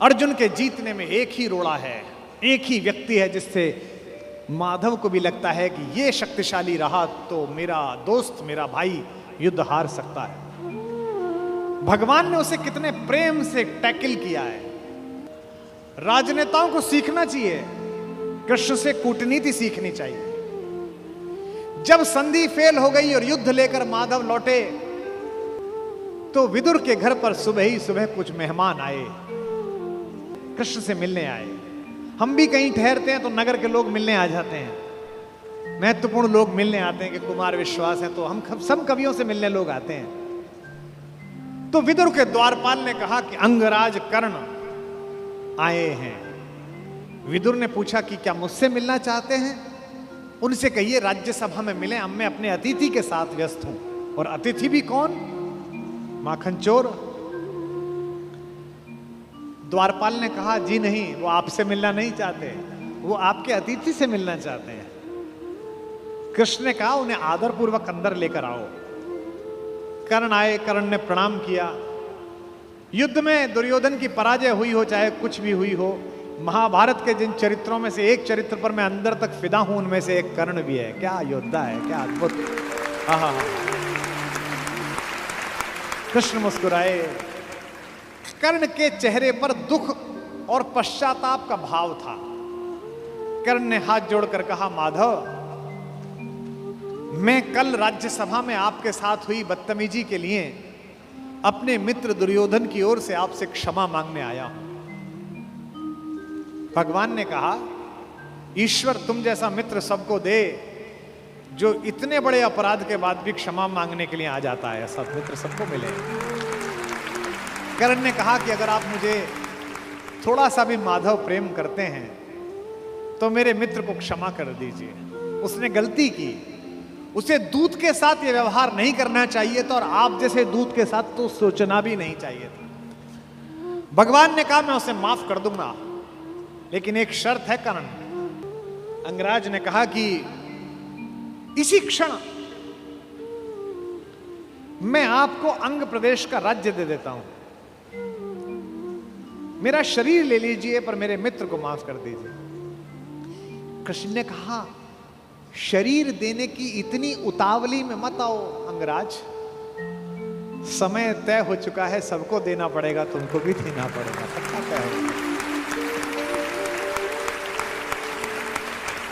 अर्जुन के जीतने में एक ही रोड़ा है, एक ही व्यक्ति है जिससे माधव को भी लगता है कि ये शक्तिशाली रहा तो मेरा दोस्त, मेरा भाई युद्ध हार सकता है। भगवान ने उसे कितने प्रेम से टैकल किया है। राजनेताओं को सीखना चाहिए, कृष्ण से कूटनीति सीखनी चाहिए। जब संधि फेल हो गई और युद्ध लेकर माधव लौटे तो विदुर के घर पर सुबह ही सुबह कुछ मेहमान आए, कृष्ण से मिलने आए। हम भी कहीं ठहरते हैं तो नगर के लोग मिलने आ जाते हैं, महत्वपूर्ण लोग मिलने आते हैं कि कुमार विश्वास है, तो हम सब कवियों से मिलने लोग आते हैं। तो विदुर के द्वारपाल ने कहा कि अंगराज कर्ण आए हैं। विदुर ने पूछा कि क्या मुझसे मिलना चाहते हैं? उनसे कहिए राज्यसभा में मिले, अब मैं अपने अतिथि के साथ व्यस्त हूं। और अतिथि भी कौन? माखन चोर। द्वारपाल ने कहा जी नहीं, वो आपसे मिलना नहीं चाहते, वो आपके अतिथि से मिलना चाहते हैं। कृष्ण ने कहा उन्हें आदरपूर्वक अंदर लेकर आओ। कर्ण आए, कर्ण ने प्रणाम किया। युद्ध में दुर्योधन की पराजय हुई हो चाहे कुछ भी हुई हो, महाभारत के जिन चरित्रों में से एक चरित्र पर मैं अंदर तक फिदा हूं, उनमें से एक कर्ण भी है। क्या योद्धा है, क्या अद्भुत। हाँ। कृष्ण मुस्कुराए। कर्ण के चेहरे पर दुख और पश्चाताप का भाव था। कर्ण ने हाथ जोड़कर कहा माधव, मैं कल राज्यसभा में आपके साथ हुई बदतमीजी के लिए अपने मित्र दुर्योधन की ओर से आपसे क्षमा मांगने आया हूं। भगवान ने कहा ईश्वर तुम जैसा मित्र सबको दे जो इतने बड़े अपराध के बाद भी क्षमा मांगने के लिए आ जाता है। ऐसा मित्र सबको मिले। कर्ण ने कहा कि अगर आप मुझे थोड़ा सा भी माधव प्रेम करते हैं तो मेरे मित्र को क्षमा कर दीजिए। उसने गलती की, उसे दूत के साथ यह व्यवहार नहीं करना चाहिए था, और आप जैसे दूत के साथ तो सोचना भी नहीं चाहिए था। भगवान ने कहा मैं उसे माफ कर दूंगा, लेकिन एक शर्त है कर्ण। अंगराज ने कहा कि इसी क्षण मैं आपको अंग प्रदेश का राज्य दे देता हूं, मेरा शरीर ले लीजिए पर मेरे मित्र को माफ कर दीजिए। कृष्ण ने कहा शरीर देने की इतनी उतावली में मत आओ अंगराज, समय तय हो चुका है, सबको देना पड़ेगा, तुमको भी देना पड़ेगा। पक्का तय हो,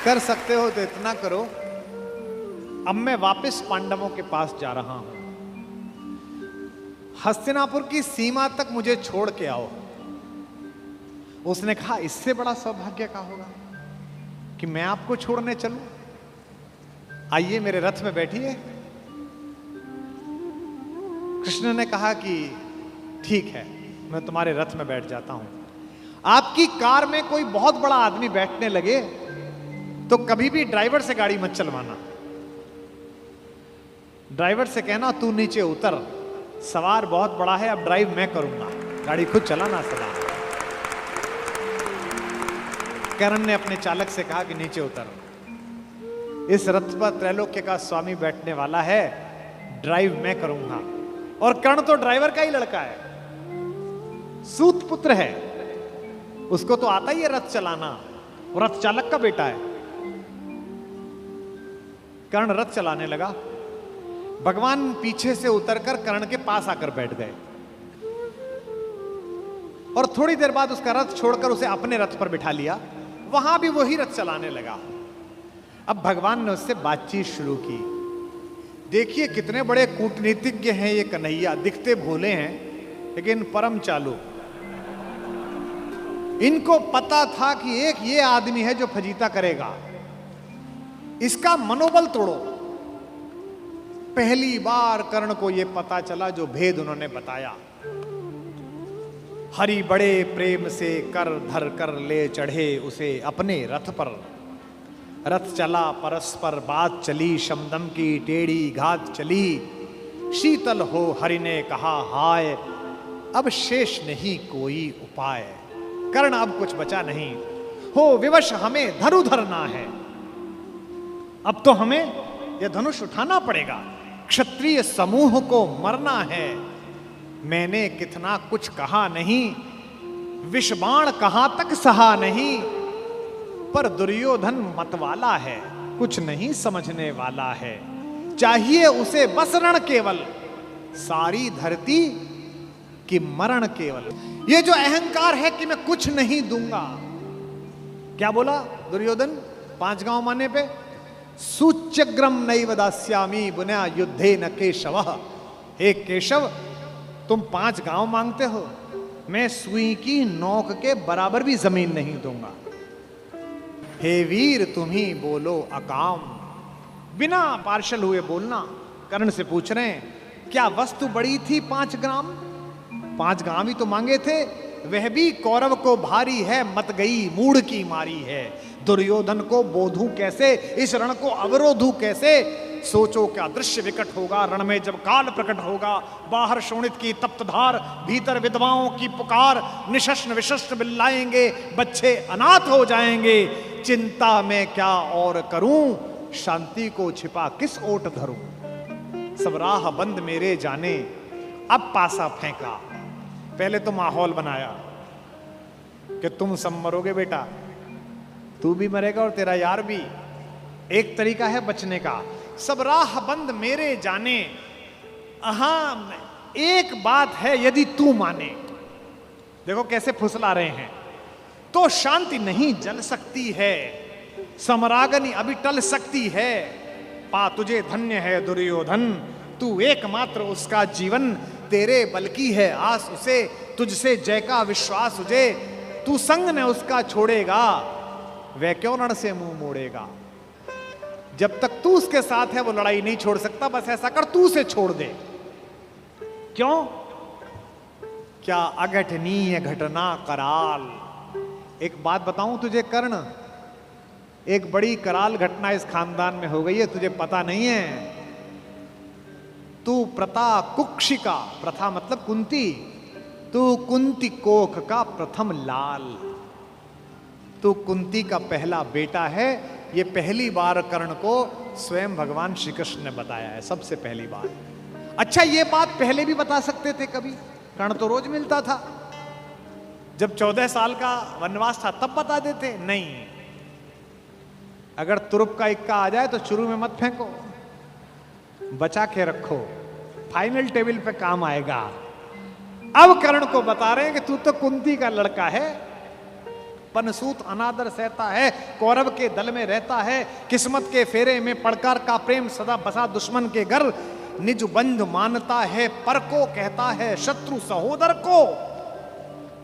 कर सकते हो तो इतना करो, अब मैं वापस पांडवों के पास जा रहा हूं, हस्तिनापुर की सीमा तक मुझे छोड़ के आओ। उसने कहा इससे बड़ा सौभाग्य का होगा कि मैं आपको छोड़ने चलूं? आइए मेरे रथ में बैठिए। कृष्ण ने कहा कि ठीक है, मैं तुम्हारे रथ में बैठ जाता हूं। आपकी कार में कोई बहुत बड़ा आदमी बैठने लगे तो कभी भी ड्राइवर से गाड़ी मत चलवाना। ड्राइवर से कहना तू नीचे उतर, सवार बहुत बड़ा है, अब ड्राइव मैं करूंगा, गाड़ी खुद चलाना सदा। कर्ण ने अपने चालक से कहा कि नीचे उतर, इस रथ पर त्रैलोक्य का स्वामी बैठने वाला है, ड्राइव मैं करूंगा। और कर्ण तो ड्राइवर का ही लड़का है, सूत पुत्र है, उसको तो आता ही है रथ चलाना, वो रथ चालक का बेटा है। कर्ण रथ चलाने लगा। भगवान पीछे से उतरकर कर्ण के पास आकर बैठ गए और थोड़ी देर बाद उसका रथ छोड़कर उसे अपने रथ पर बिठा लिया। वहां भी वही रथ चलाने लगा। अब भगवान ने उससे बातचीत शुरू की। देखिए कितने बड़े कूटनीतिज्ञ हैं ये कन्हैया, दिखते भोले हैं लेकिन परम चालू। इनको पता था कि एक ये आदमी है जो फजीता करेगा, इसका मनोबल तोड़ो। पहली बार कर्ण को यह पता चला जो भेद उन्होंने बताया। हरि बड़े प्रेम से कर धर कर ले चढ़े उसे अपने रथ पर। रथ चला परस्पर बात चली, शमदम की टेढ़ी घात चली। शीतल हो हरि ने कहा हाय, अब शेष नहीं कोई उपाय। कर्ण अब कुछ बचा नहीं, हो विवश हमें धनु धरना है। अब तो हमें यह धनुष उठाना पड़ेगा, क्षत्रिय समूह को मरना है। मैंने कितना कुछ कहा नहीं, विषबाण कहां तक सहा नहीं, पर दुर्योधन मतवाला है, कुछ नहीं समझने वाला है। चाहिए उसे बस रण केवल, सारी धरती की मरण केवल। ये जो अहंकार है कि मैं कुछ नहीं दूंगा, क्या बोला दुर्योधन 5 गांव माने पे? सूच्यग्रम नैव दास्यामि बुना युद्धे न केशव। हे केशव, तुम 5 गांव मांगते हो, मैं सुई की नोक के बराबर भी जमीन नहीं दूंगा। हे वीर तुम ही बोलो अकाम। बिना पार्शल हुए बोलना। कर्ण से पूछ रहे हैं, क्या वस्तु बड़ी थी 5 ग्राम? 5 गांव ही तो मांगे थे, वह भी कौरव को भारी है, मत गई मूढ़ की मारी है। दुर्योधन को बोधूं कैसे, इस रण को अवरोधूं कैसे? सोचो क्या दृश्य विकट होगा रण में जब काल प्रकट होगा। बाहर शोणित की तप्त धार, भीतर विधवाओं की पुकार। निशस्त्र विशस्त्र बिल्लाएंगे, बच्चे अनाथ हो जाएंगे। चिंता में क्या और करूं, शांति को छिपा किस ओट धरूं। सब राह बंद मेरे जाने, अब पासा फेंका। पहले तो माहौल बनाया कि तुम सब मरोगे बेटा, तू भी मरेगा और तेरा यार भी। एक तरीका है बचने का, सब राह बंद मेरे जाने। हाँ, एक बात है, यदि तू माने, देखो कैसे फुसला रहे हैं, तो शांति नहीं जल सकती है, समरागनी अभी टल सकती है। पा तुझे धन्य है दुर्योधन, तू एकमात्र उसका जीवन, तेरे बल की है आस उसे, तुझसे जय का विश्वास उजे। तू संग ने उसका छोड़ेगा, वह क्यों रण से मुंह मोड़ेगा। जब तक तू उसके साथ है वो लड़ाई नहीं छोड़ सकता। बस ऐसा कर, तू उसे छोड़ दे। क्यों? क्या अघटनीय घटना कराल। एक बात बताऊं तुझे कर्ण, एक बड़ी कराल घटना इस खानदान में हो गई है, तुझे पता नहीं है। तू प्रता कुक्षिका, प्रथा मतलब कुंती, तू कुंती कोख का प्रथम लाल। तू कुंती का पहला बेटा है। ये पहली बार कर्ण को स्वयं भगवान श्री कृष्ण ने बताया है, सबसे पहली बार। अच्छा, ये बात पहले भी बता सकते थे कभी, कर्ण तो रोज मिलता था। जब 14 साल का वनवास था तब बता देते, नहीं। अगर तुरुप का इक्का आ जाए तो शुरू में मत फेंको, बचा के रखो, फाइनल टेबल पे काम आएगा। अब कर्ण को बता रहे हैं कि तू तो कुंती का लड़का है, पनसूत अनादर सहता है, कौरव के दल में रहता है, किस्मत के फेरे में पड़कर का प्रेम सदा बसा दुश्मन के घर, निज बंध मानता है पर को कहता है शत्रु सहोदर को।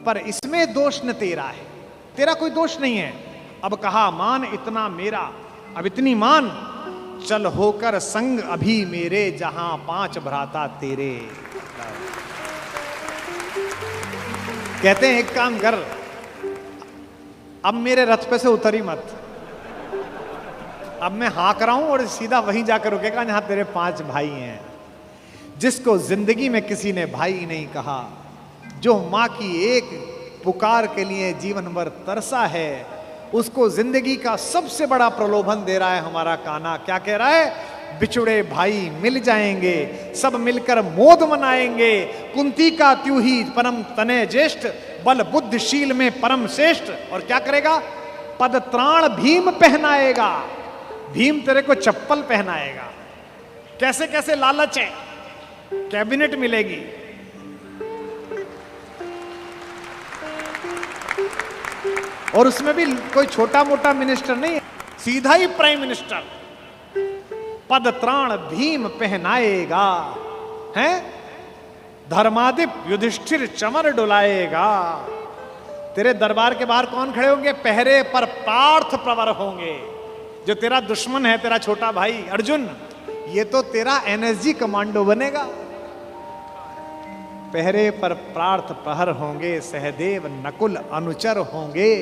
पर इसमें दोष न तेरा है, तेरा कोई दोष नहीं है। अब कहा मान इतना मेरा, अब इतनी मान, चल होकर संग अभी मेरे, जहां 5 भ्राता तेरे। कहते हैं एक काम कर, अब मेरे रथ पे से उतरी मत, अब मैं हाँक रहा हूं और सीधा वहीं जाकर रुकेगा जहां तेरे 5 भाई हैं। जिसको जिंदगी में किसी ने भाई नहीं कहा, जो मां की एक पुकार के लिए जीवन भर तरसा है, उसको जिंदगी का सबसे बड़ा प्रलोभन दे रहा है हमारा कान्हा। क्या कह रहा है? बिछुड़े भाई मिल जाएंगे, सब मिलकर मोद मनाएंगे। कुंती का त्यू ही परम तने ज्येष्ठ, बल बुद्धिशील में परम श्रेष्ठ। और क्या करेगा? पद त्राण भीम पहनाएगा, भीम तेरे को चप्पल पहनाएगा। कैसे कैसे लालच है, कैबिनेट मिलेगी, और उसमें भी कोई छोटा मोटा मिनिस्टर नहीं, सीधा ही प्राइम मिनिस्टर। पद त्राण भीम पहनाएगा, हैं? धर्मादिप युधिष्ठिर चमर डुलाएगा। तेरे दरबार के बाहर कौन खड़े होंगे? पहरे पर पार्थ प्रवर होंगे। जो तेरा दुश्मन है, तेरा छोटा भाई अर्जुन, ये तो तेरा एनएसजी कमांडो बनेगा। पहरे पर पार्थ प्रहर होंगे, सहदेव नकुल अनुचर होंगे।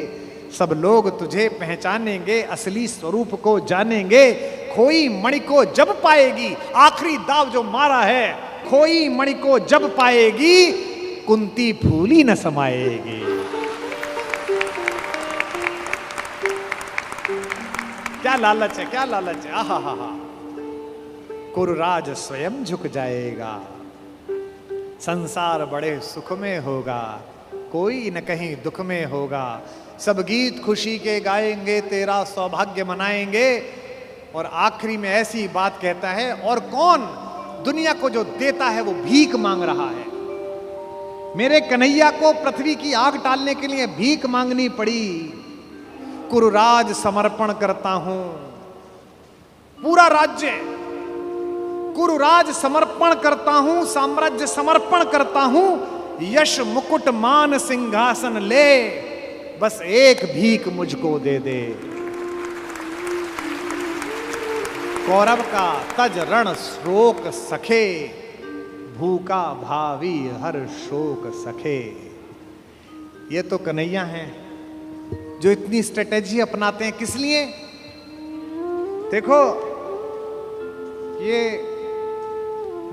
सब लोग तुझे पहचानेंगे, असली स्वरूप को जानेंगे। खोई मणि को जब पाएगी, आखिरी दाव जो मारा है, खोई मणि को जब पाएगी, कुंती फूली न समाएगी। क्या लालच है, क्या लालच है। आहा हा हा। कुरुराज स्वयं झुक जाएगा, संसार बड़े सुख में होगा। कोई न कहीं दुख में होगा। सब गीत खुशी के गाएंगे, तेरा सौभाग्य मनाएंगे। और आखिरी में ऐसी बात कहता है, और कौन दुनिया को जो देता है वो भीख मांग रहा है। मेरे कन्हैया को पृथ्वी की आग टालने के लिए भीख मांगनी पड़ी। कुरुराज समर्पण करता हूं, पूरा राज्य कुरुराज समर्पण करता हूं, साम्राज्य समर्पण करता हूं, यश मुकुट मान सिंहासन ले, बस एक भीख मुझको दे दे। कौरव का तज रण शोक सखे, भूखा भावी हर शोक सखे। ये तो कन्हैया हैं जो इतनी स्ट्रेटेजी अपनाते हैं। किस लिए? देखो, ये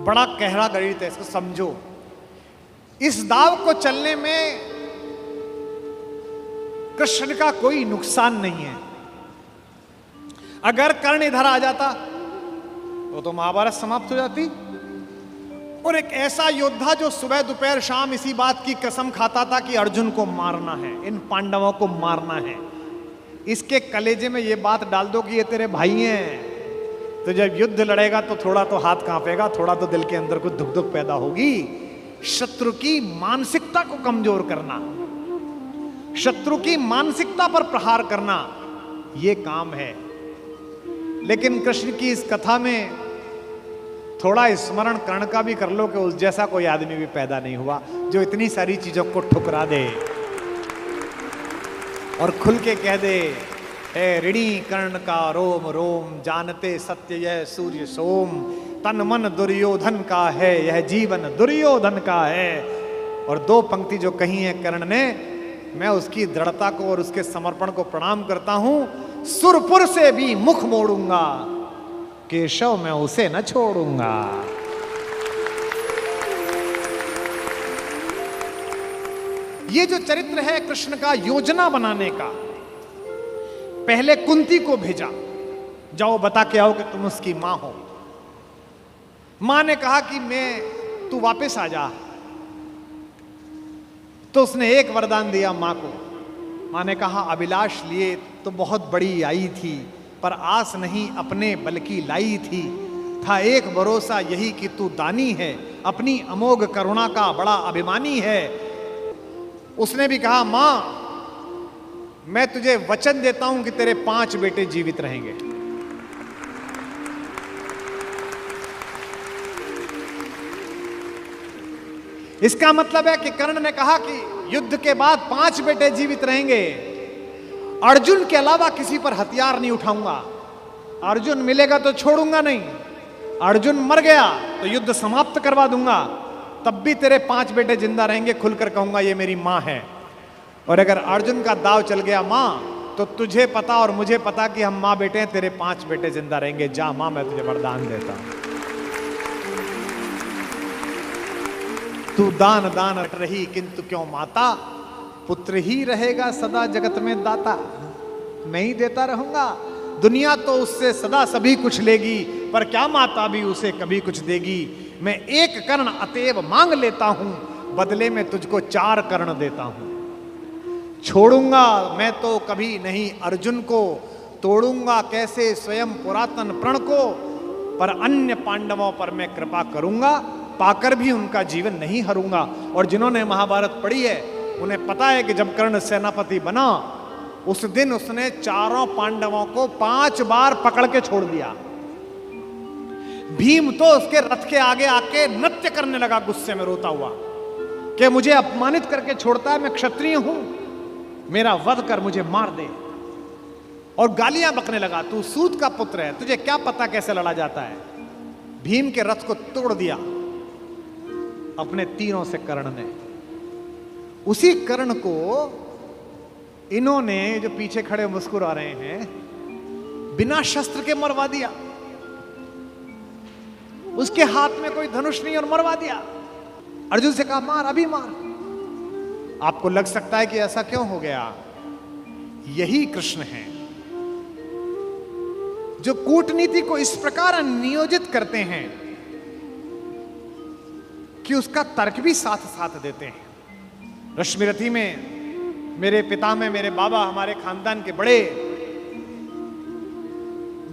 बड़ा गहरा गणित है, इसको समझो। इस दाव को चलने में कृष्ण का कोई नुकसान नहीं है। अगर कर्ण इधर आ जाता तो महाभारत समाप्त हो जाती। और एक ऐसा योद्धा जो सुबह दोपहर शाम इसी बात की कसम खाता था कि अर्जुन को मारना है, इन पांडवों को मारना है, इसके कलेजे में ये बात डाल दो कि ये तेरे भाई हैं, तो जब युद्ध लड़ेगा तो थोड़ा तो हाथ कांपेगा, थोड़ा तो दिल के अंदर कुछ धुक धुक पैदा होगी। शत्रु की मानसिकता को कमजोर करना, शत्रु की मानसिकता पर प्रहार करना, यह काम है। लेकिन कृष्ण की इस कथा में थोड़ा स्मरण कर्ण का भी कर लो कि उस जैसा कोई आदमी भी पैदा नहीं हुआ जो इतनी सारी चीजों को ठुकरा दे और खुल के कह दे, ए ऋणी कर्ण का रोम रोम, जानते सत्य यह सूर्य सोम, तन मन दुर्योधन का है, यह जीवन दुर्योधन का है। और दो पंक्ति जो कही है कर्ण ने, मैं उसकी दृढ़ता को और उसके समर्पण को प्रणाम करता हूं। सुरपुर से भी मुख मोड़ूंगा, केशव मैं उसे न छोड़ूंगा। ये जो चरित्र है कृष्ण का योजना बनाने का, पहले कुंती को भेजा, जाओ बता के आओ कि तुम उसकी मां हो। मां ने कहा कि तू वापस आ जा, तो उसने एक वरदान दिया मां को। मां ने कहा, अभिलाष लिए तो बहुत बड़ी आई थी, पर आस नहीं अपने बल्कि लाई थी। था एक भरोसा यही कि तू दानी है, अपनी अमोघ करुणा का बड़ा अभिमानी है। उसने भी कहा, मां मैं तुझे वचन देता हूं कि तेरे 5 बेटे जीवित रहेंगे। इसका मतलब है कि कर्ण ने कहा कि युद्ध के बाद 5 बेटे जीवित रहेंगे, अर्जुन के अलावा किसी पर हथियार नहीं उठाऊंगा, अर्जुन मिलेगा तो छोड़ूंगा नहीं, अर्जुन मर गया तो युद्ध समाप्त करवा दूंगा, तब भी तेरे 5 बेटे जिंदा रहेंगे। खुलकर कहूंगा ये मेरी मां है। और अगर अर्जुन का दाव चल गया मां, तो तुझे पता और मुझे पता कि हम मां बेटे हैं, तेरे 5 बेटे जिंदा रहेंगे। जा मां, मैं तुझे वरदान देता हूं, तू दान दान रही किंतु क्यों माता, पुत्र ही रहेगा सदा जगत में दाता। मैं ही देता रहूंगा, दुनिया तो उससे सदा सभी कुछ लेगी, पर क्या माता भी उसे कभी कुछ देगी। मैं एक कर्ण अतएव मांग लेता हूं, बदले में तुझको 4 कर्ण देता हूं। छोड़ूंगा मैं तो कभी नहीं अर्जुन को, तोड़ूंगा कैसे स्वयं पुरातन प्रण को, पर अन्य पांडवों पर मैं कृपा करूंगा, पाकर भी उनका जीवन नहीं हरूंगा। और जिन्होंने महाभारत पढ़ी है उन्हें पता है कि जब कर्ण सेनापति बना, उस दिन उसने 4 पांडवों को 5 बार पकड़ के छोड़ दिया। भीम तो उसके रथ के आगे आके नृत्य करने लगा, गुस्से में रोता हुआ कि मुझे अपमानित करके छोड़ता है, मैं क्षत्रिय हूं, मेरा वध कर मुझे मार दे। और गालियां बकने लगा, तू सूत का पुत्र है, तुझे क्या पता कैसे लड़ा जाता है। भीम के रथ को तोड़ दिया अपने तीरों से कर्ण ने। उसी कर्ण को इन्होंने, जो पीछे खड़े मुस्कुरा रहे हैं, बिना शस्त्र के मरवा दिया। उसके हाथ में कोई धनुष नहीं और मरवा दिया। अर्जुन से कहा, मार, अभी मार। आपको लग सकता है कि ऐसा क्यों हो गया? यही कृष्ण है जो कूटनीति को इस प्रकार नियोजित करते हैं कि उसका तर्क भी साथ साथ देते हैं। रश्मिरथी में मेरे पिता में मेरे बाबा हमारे खानदान के बड़े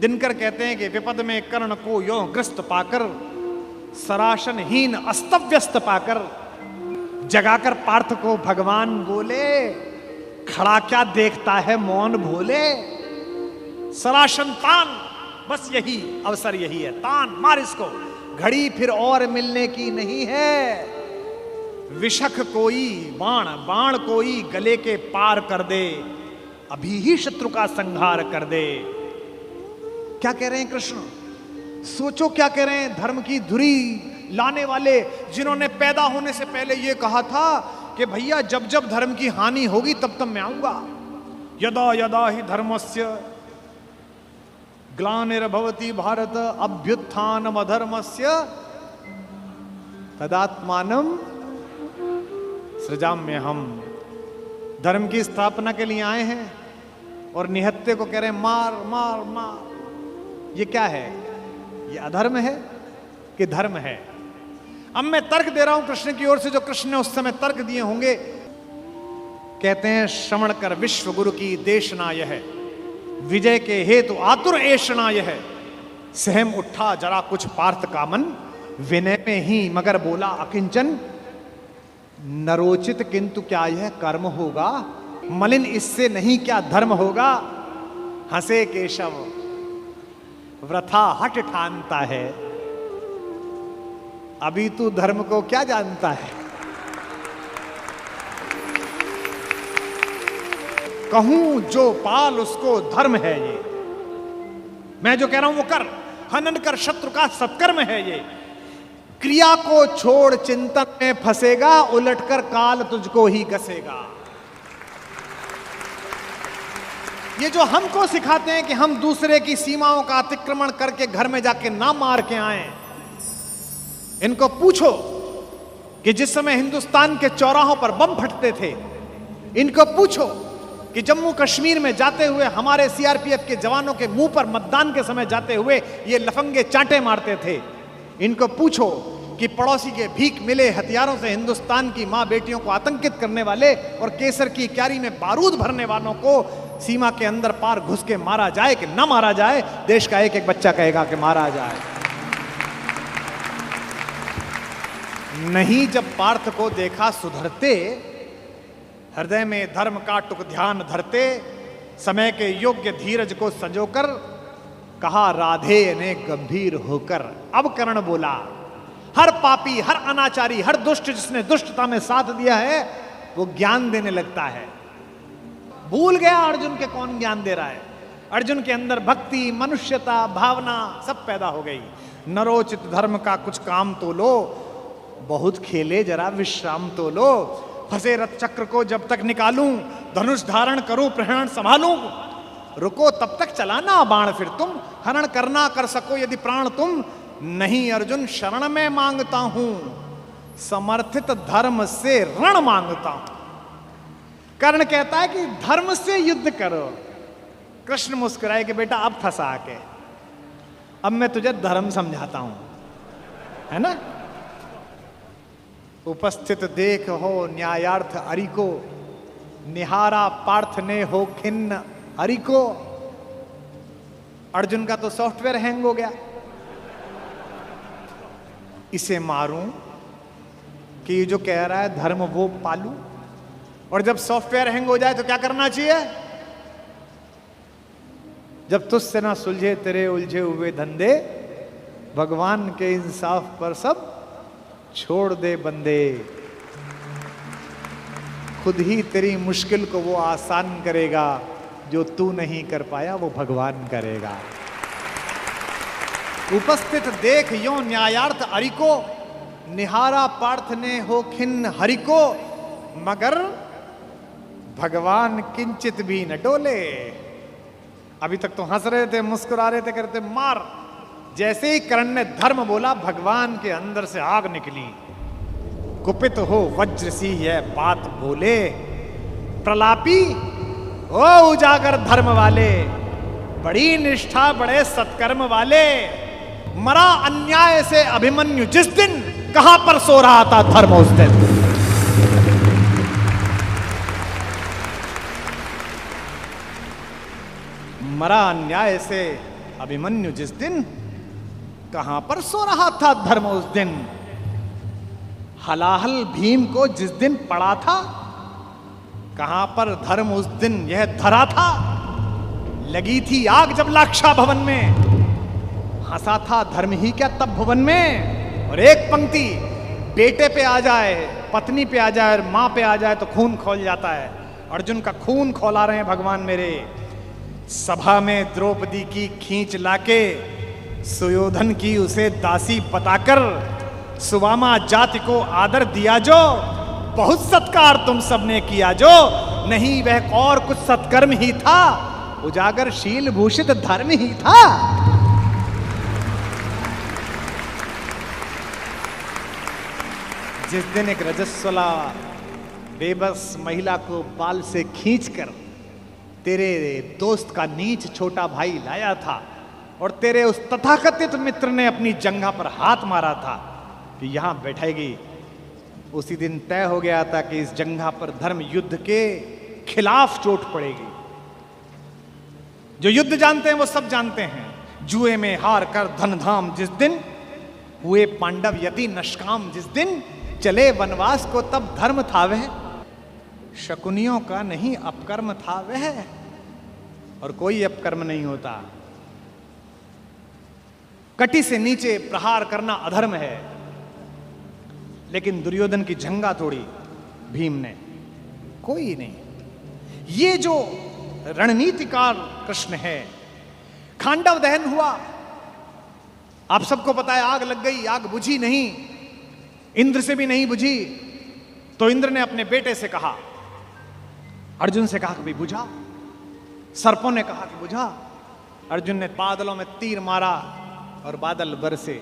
दिनकर कहते हैं कि विपद में कर्ण को यो ग्रस्त पाकर, सराशनहीन अस्तव्यस्त पाकर, जगाकर पार्थ को भगवान बोले, खड़ा क्या देखता है मौन भोले। सराशन तान, बस यही अवसर यही है, तान मार इसको, घड़ी फिर और मिलने की नहीं है। विषख कोई बाण, बाण कोई गले के पार कर दे, अभी ही शत्रु का संहार कर दे। क्या कह रहे हैं कृष्ण? सोचो क्या कह रहे हैं। धर्म की धुरी लाने वाले, जिन्होंने पैदा होने से पहले यह कहा था कि भैया जब जब धर्म की हानि होगी तब तब मैं आऊंगा। यदा यदा ही धर्मस्य ग्लानिर्भवति भारत अभ्युत्थानम अधर्मस्य तदात्मानम सृजाम्य। हम धर्म की स्थापना के लिए आए हैं और निहत्ते को कह रहे हैं मार मार मार। ये क्या है? ये अधर्म है कि धर्म है? अब मैं तर्क दे रहा हूं कृष्ण की ओर से, जो कृष्ण ने उस समय तर्क दिए होंगे। कहते हैं श्रवण कर विश्व गुरु की देशना यह, विजय के हेतु आतुर ऐषणा यह। सहम उठा जरा कुछ पार्थ कामन, विनय में ही मगर बोला अकिंचन। नरोचित किंतु क्या यह कर्म होगा, मलिन इससे नहीं क्या धर्म होगा। हंसे केशव वृथा हट ठानता है, अभी तू धर्म को क्या जानता है। कहूं जो पाल उसको धर्म है ये, मैं जो कह रहा हूं वो कर। हनन कर शत्रु का सत्कर्म है ये। क्रिया को छोड़ चिंतन में फंसेगा, उलटकर काल तुझको ही गसेगा। ये जो हमको सिखाते हैं कि हम दूसरे की सीमाओं का अतिक्रमण करके घर में जाके ना मार के आए, इनको पूछो कि जिस समय हिंदुस्तान के चौराहों पर बम फटते थे, इनको पूछो कि जम्मू कश्मीर में जाते हुए हमारे सीआरपीएफ के जवानों के मुंह पर मतदान के समय जाते हुए ये लफंगे चांटे मारते थे। इनको पूछो कि पड़ोसी के भीख मिले हथियारों से हिंदुस्तान की मां बेटियों को आतंकित करने वाले और केसर की क्यारी में बारूद भरने वालों को सीमा के अंदर पार घुस के मारा जाए कि ना मारा जाए। देश का एक एक बच्चा कहेगा कि मारा जाए। नहीं जब पार्थ को देखा सुधरते, हृदय में धर्म का टुक ध्यान धरते, समय के योग्य धीरज को संजोकर कहा राधे ने गंभीर होकर। अब कर्ण बोला, हर पापी, हर अनाचारी, हर दुष्ट जिसने दुष्टता में साथ दिया है वो ज्ञान देने लगता है। भूल गया अर्जुन के कौन ज्ञान दे रहा है। अर्जुन के अंदर भक्ति, मनुष्यता, भावना सब पैदा हो गई। नरोचित धर्म का कुछ काम तो लो, बहुत खेले जरा विश्राम तो लो। फंसे रथ चक्र को जब तक निकालूं, धनुष धारण करूं, प्रहरण संभालूं। रुको तब तक चलाना बाण फिर तुम, हरण करना कर सको यदि प्राण तुम। नहीं अर्जुन शरण में मांगता हूं, समर्थित धर्म से रण मांगता हूं। कर्ण कहता है कि धर्म से युद्ध करो। कृष्ण मुस्कुराए कि बेटा अब फंसा के, अब मैं तुझे धर्म समझाता हूं, है ना। उपस्थित देख हो न्यायार्थ हरि को, निहारा पार्थ ने हो खिन्न हरि को। अर्जुन का तो सॉफ्टवेयर हैंग हो गया। इसे मारूं कि ये जो कह रहा है धर्म वो पालूं। और जब सॉफ्टवेयर हैंग हो जाए तो क्या करना चाहिए? जब तुझसे ना सुलझे तेरे उलझे हुए धंधे, भगवान के इंसाफ पर सब छोड़ दे बंदे। खुद ही तेरी मुश्किल को वो आसान करेगा, जो तू नहीं कर पाया वो भगवान करेगा। उपस्थित देख यो न्यायार्थ हरि को, निहारा पार्थ ने हो खिन्न हरि को। मगर भगवान किंचित भी न डोले। अभी तक तो हंस रहे थे, मुस्कुरा रहे थे, करते मार। जैसे ही कर्ण ने धर्म बोला, भगवान के अंदर से आग निकली। कुपित हो वज्र सी यह बात बोले, प्रलापी ओ उजागर धर्म वाले, बड़ी निष्ठा बड़े सत्कर्म वाले। मरा अन्याय से अभिमन्यु जिस दिन, कहां पर सो रहा था धर्म उस दिन। मरा अन्याय से अभिमन्यु जिस दिन, कहां पर सो रहा था धर्म उस दिन। हलाहल भीम को जिस दिन पड़ा था, कहां पर धर्म उस दिन यह धरा था। लगी थी आग जब लाक्षा भवन में, हंसा था धर्म ही क्या तब भुवन में। और एक पंक्ति, बेटे पे आ जाए, पत्नी पे आ जाए और मां पे आ जाए तो खून खोल जाता है। अर्जुन का खून खौला रहे हैं भगवान मेरे। सभा में द्रौपदी की खींच लाके, सुयोधन की उसे दासी बताकर, सुवामा जाति को आदर दिया जो, बहुत सत्कार तुम सबने किया जो। नहीं वह और कुछ सत्कर्म ही था, उजागर शील भूषित धर्म ही था। जिस दिन एक रजस्वला बेबस महिला को बाल से खींचकर तेरे दोस्त का नीच छोटा भाई लाया था, और तेरे उस तथाकथित मित्र ने अपनी जंघा पर हाथ मारा था कि यहां बैठेगी, उसी दिन तय हो गया था कि इस जंघा पर धर्म युद्ध के खिलाफ चोट पड़ेगी। जो युद्ध जानते हैं वो सब जानते हैं, जुए में हार कर धन धाम जिस दिन, हुए पांडव यति नष्काम जिस दिन, चले वनवास को तब धर्म था वह, शकुनियों का नहीं अपकर्म था वह। और कोई अपकर्म नहीं होता। कटी से नीचे प्रहार करना अधर्म है, लेकिन दुर्योधन की जंघा तोड़ी भीम ने, कोई नहीं। ये जो रणनीतिकार कृष्ण है। खांडव दहन हुआ, आप सबको पता है, आग लग गई, आग बुझी नहीं, इंद्र से भी नहीं बुझी। तो इंद्र ने अपने बेटे से कहा, अर्जुन से कहा कि भाई बुझा। सर्पों ने कहा कि बुझा। अर्जुन ने बादलों में तीर मारा और बादल बरसे।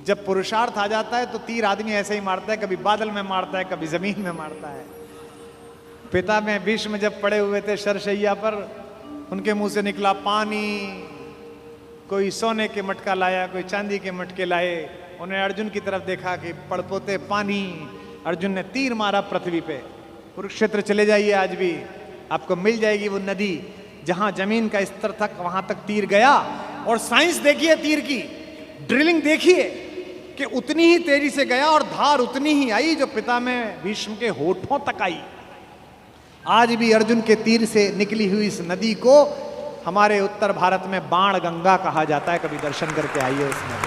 जब पुरुषार्थ आ जाता है तो तीर आदमी ऐसे ही मारता है, कभी बादल में मारता है, कभी जमीन में मारता है। पिता में भीष्म जब पड़े हुए थे शरशैया पर, उनके मुंह से निकला पानी। कोई सोने के मटका लाया, कोई चांदी के मटके लाए। उन्हें अर्जुन की तरफ देखा कि पड़पोते पानी। अर्जुन ने तीर मारा पृथ्वी पे। कुरुक्षेत्र चले जाइए, आज भी आपको मिल जाएगी वो नदी जहां जमीन का स्तर तक, वहां तक तीर गया। और साइंस देखिए तीर की, ड्रिलिंग देखिए कि उतनी ही तेजी से गया और धार उतनी ही आई जो पिता में भीष्म के होठों तक आई। आज भी अर्जुन के तीर से निकली हुई इस नदी को हमारे उत्तर भारत में बाण गंगा कहा जाता है। कभी दर्शन करके आइए उस नदी।